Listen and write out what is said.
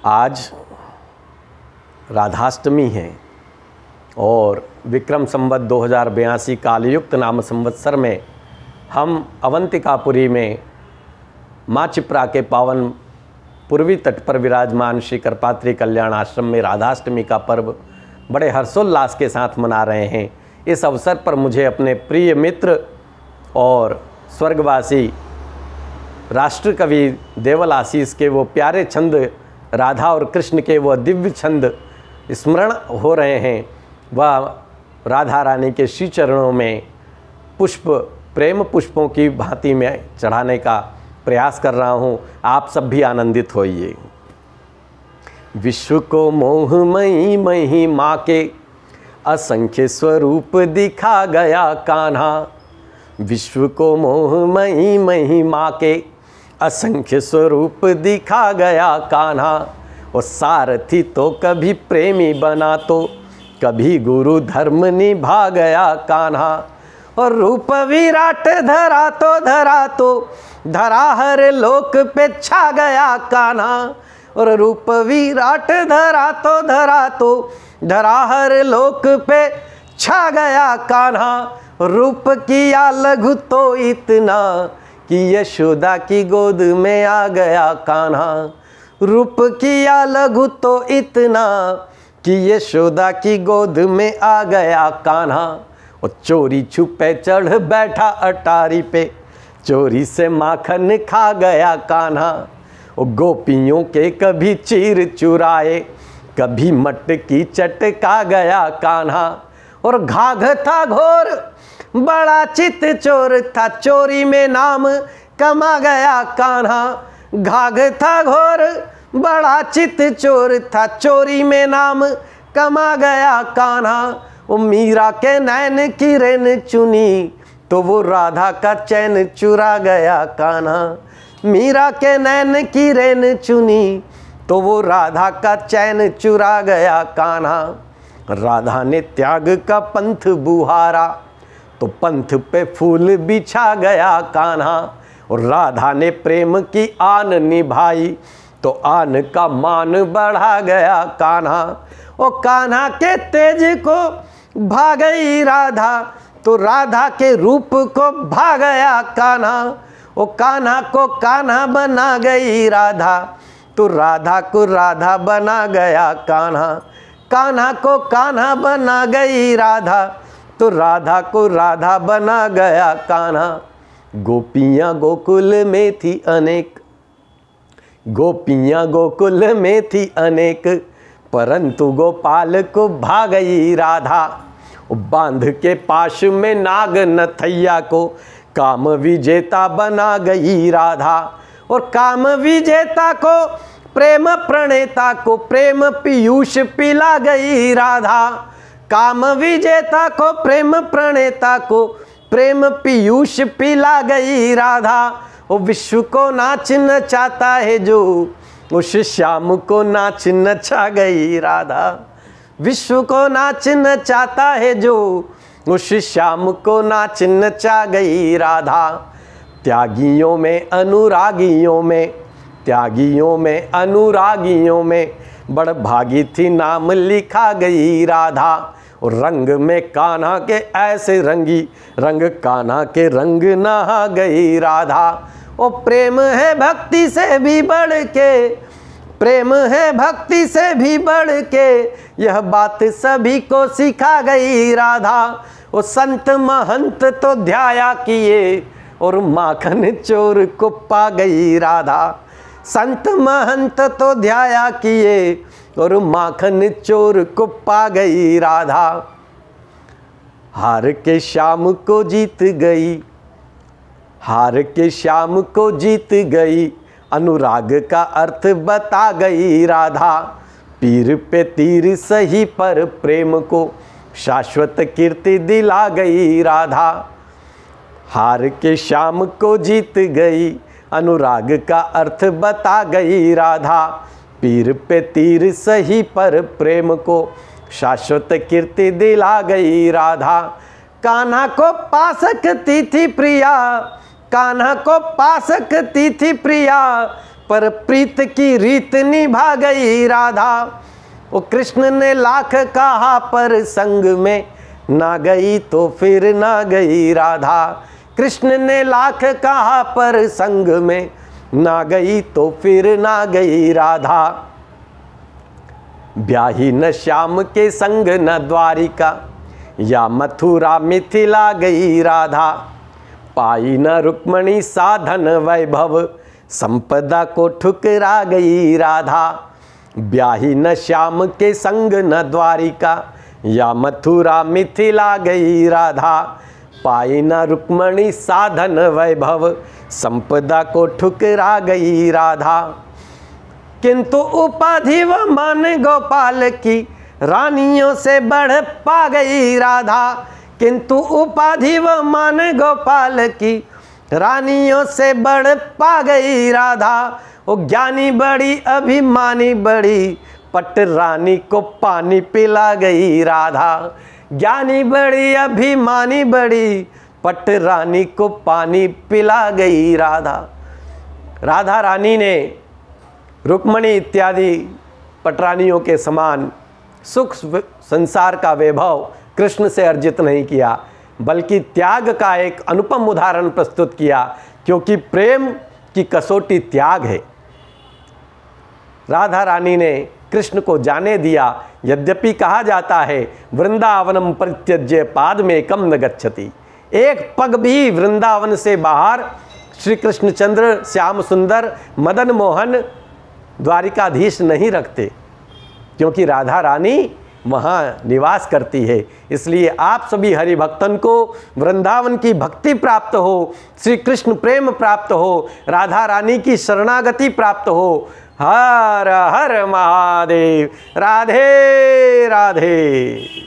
आज राधाष्टमी है और विक्रम संवत 2082 कालयुक्त नाम संवत्सर में हम अवंतिकापुरी में माँ चिप्रा के पावन पूर्वी तट पर विराजमान श्री करपात्री कल्याण आश्रम में राधाष्टमी का पर्व बड़े हर्षोल्लास के साथ मना रहे हैं। इस अवसर पर मुझे अपने प्रिय मित्र और स्वर्गवासी राष्ट्र कवि देवल आशीष के वो प्यारे छंद राधा और कृष्ण के वो दिव्य छंद स्मरण हो रहे हैं। वह राधा रानी के श्री चरणों में पुष्प प्रेम पुष्पों की भांति में चढ़ाने का प्रयास कर रहा हूँ। आप सब भी आनंदित होइए। विश्व को मोहमयी महिमा के असंख्य स्वरूप दिखा गया कान्हा। विश्व को मोहमयी महिमा के असंख्य स्वरूप दिखा गया कान्हा। और सारथी तो कभी प्रेमी बना तो कभी गुरु धर्म निभा गया कान्हा। और रूप विराट धरा तो धरा हर लोक पे छा गया कान्हा। और रूप विराट धरा तो धरा हर लोक पे छा गया कान्हा। रूप किया लघु तो इतना कि यशोदा की गोद में आ गया कान्हा। रूप किया लघु तो इतना कि यशोदा की गोद में आ गया कान्हा। और चोरी छुपे चढ़ बैठा अटारी पे चोरी से माखन खा गया कान्हा। और गोपियों के कभी चीर चुराए कभी मटकी चटका गया कान्हा। और घाघ था घोर बड़ा चित चोर था चोरी में नाम कमा गया कान्हा। घाघ था घोर बड़ा चित चोर था चोरी में नाम कमा गया कान्हा। वो मीरा के नैन की रेन चुनी तो वो राधा का चैन चुरा गया कान्हा। मीरा के नैन की रेन चुनी तो वो राधा का चैन चुरा गया कान्हा। राधा ने त्याग का पंथ बुहारा तो पंथ पे फूल बिछा गया कान्हा। और राधा ने प्रेम की आन निभाई तो आन का मान बढ़ा गया कान्हा। और कान्हा के तेज को भागई राधा तो राधा के रूप को भा गया कान्हा। और कान्हा को कान्हा बना गई राधा तो राधा को राधा बना गया कान्हा। कान्हा को कान्हा बना गई राधा तो राधा को राधा बना गया कान्हा। गोपियाँ गोकुल में थी अनेक गोपियाँ गोकुल में थी अनेक परंतु गोपाल को भा गई राधा। बांध के पाश में नाग नथैया को काम विजेता बना गई राधा। और काम विजेता को प्रेम प्रणेता को प्रेम पीयूष पिला गई राधा। काम विजेता को प्रेम प्रणेता को प्रेम पीयूष पिला गई राधा। वो विश्व को नाच नचाता है जो उस श्याम को नाच नचा गई राधा। विश्व को नाच नचाता है जो उस श्याम को नाच नचा गई राधा। त्यागियों में अनुरागियों में त्यागियों में अनुरागियों में बड़भागी थी नाम लिखा गई राधा। और रंग में कान्हा के ऐसे रंगी रंग कान्हा के रंग नहा गई राधा। ओ प्रेम है भक्ति से भी बढ़ के प्रेम है भक्ति से भी बढ़ के यह बात सभी को सिखा गई राधा। ओ संत महंत तो ध्याया किए और माखन चोर को पा गई राधा। संत महंत तो ध्याया किए और माखन चोर को पा गई राधा। हार के शाम को जीत गई हार के शाम को जीत गई अनुराग का अर्थ बता गई राधा। पीर पे तीर सही पर प्रेम को शाश्वत कीर्ति दिला गई राधा। हार के शाम को जीत गई अनुराग का अर्थ बता गई राधा। पीर पे तीर सही पर प्रेम को शाश्वत कीर्ति दिला गई राधा। कान्हा को पा सकती थी प्रिया कान्हा को पा सकती थी प्रिया पर प्रीत की रीत निभा गई राधा। वो कृष्ण ने लाख कहा पर संग में ना गई तो फिर ना गई राधा। कृष्ण ने लाख कहा पर संग में ना गई तो फिर ना गई राधा। ब्याही न श्याम के संग न द्वारिका, या मथुरा मिथिला गई राधा। पाई न रुक्मणी साधन वैभव, संपदा को ठुकरा गई राधा। ब्याही न श्याम के संग न द्वारिका, या मथुरा मिथिला गई राधा। पाई न रुक्मणी साधन वैभव, संपदा को ठुकरा गई राधा। किंतु उपाधि व मान गोपाल की, रानियों से बढ़ पा गई राधा। किंतु उपाधि व मान गोपाल की, रानियों से बढ़ पा गई राधा। वो ज्ञानी बड़ी अभिमानी बड़ी, पट रानी को पानी पिला गई राधा। ज्ञानी बड़ी अभिमानी बड़ी, पट रानी को पानी पिला गई राधा। राधा रानी ने रुक्मणी इत्यादि पटरानियों के समान सुख संसार का वैभव कृष्ण से अर्जित नहीं किया, बल्कि त्याग का एक अनुपम उदाहरण प्रस्तुत किया, क्योंकि प्रेम की कसौटी त्याग है। राधा रानी ने कृष्ण को जाने दिया। यद्यपि कहा जाता है वृंदावनम परित्यज्य पादमेकम न गच्छति, एक पग भी वृंदावन से बाहर श्री कृष्णचंद्र श्याम सुंदर मदन मोहन द्वारिकाधीश नहीं रखते, क्योंकि राधा रानी वहाँ निवास करती है। इसलिए आप सभी हरि भक्तन को वृंदावन की भक्ति प्राप्त हो, श्री कृष्ण प्रेम प्राप्त हो, राधा रानी की शरणागति प्राप्त हो। हर हर महादेव। राधे राधे।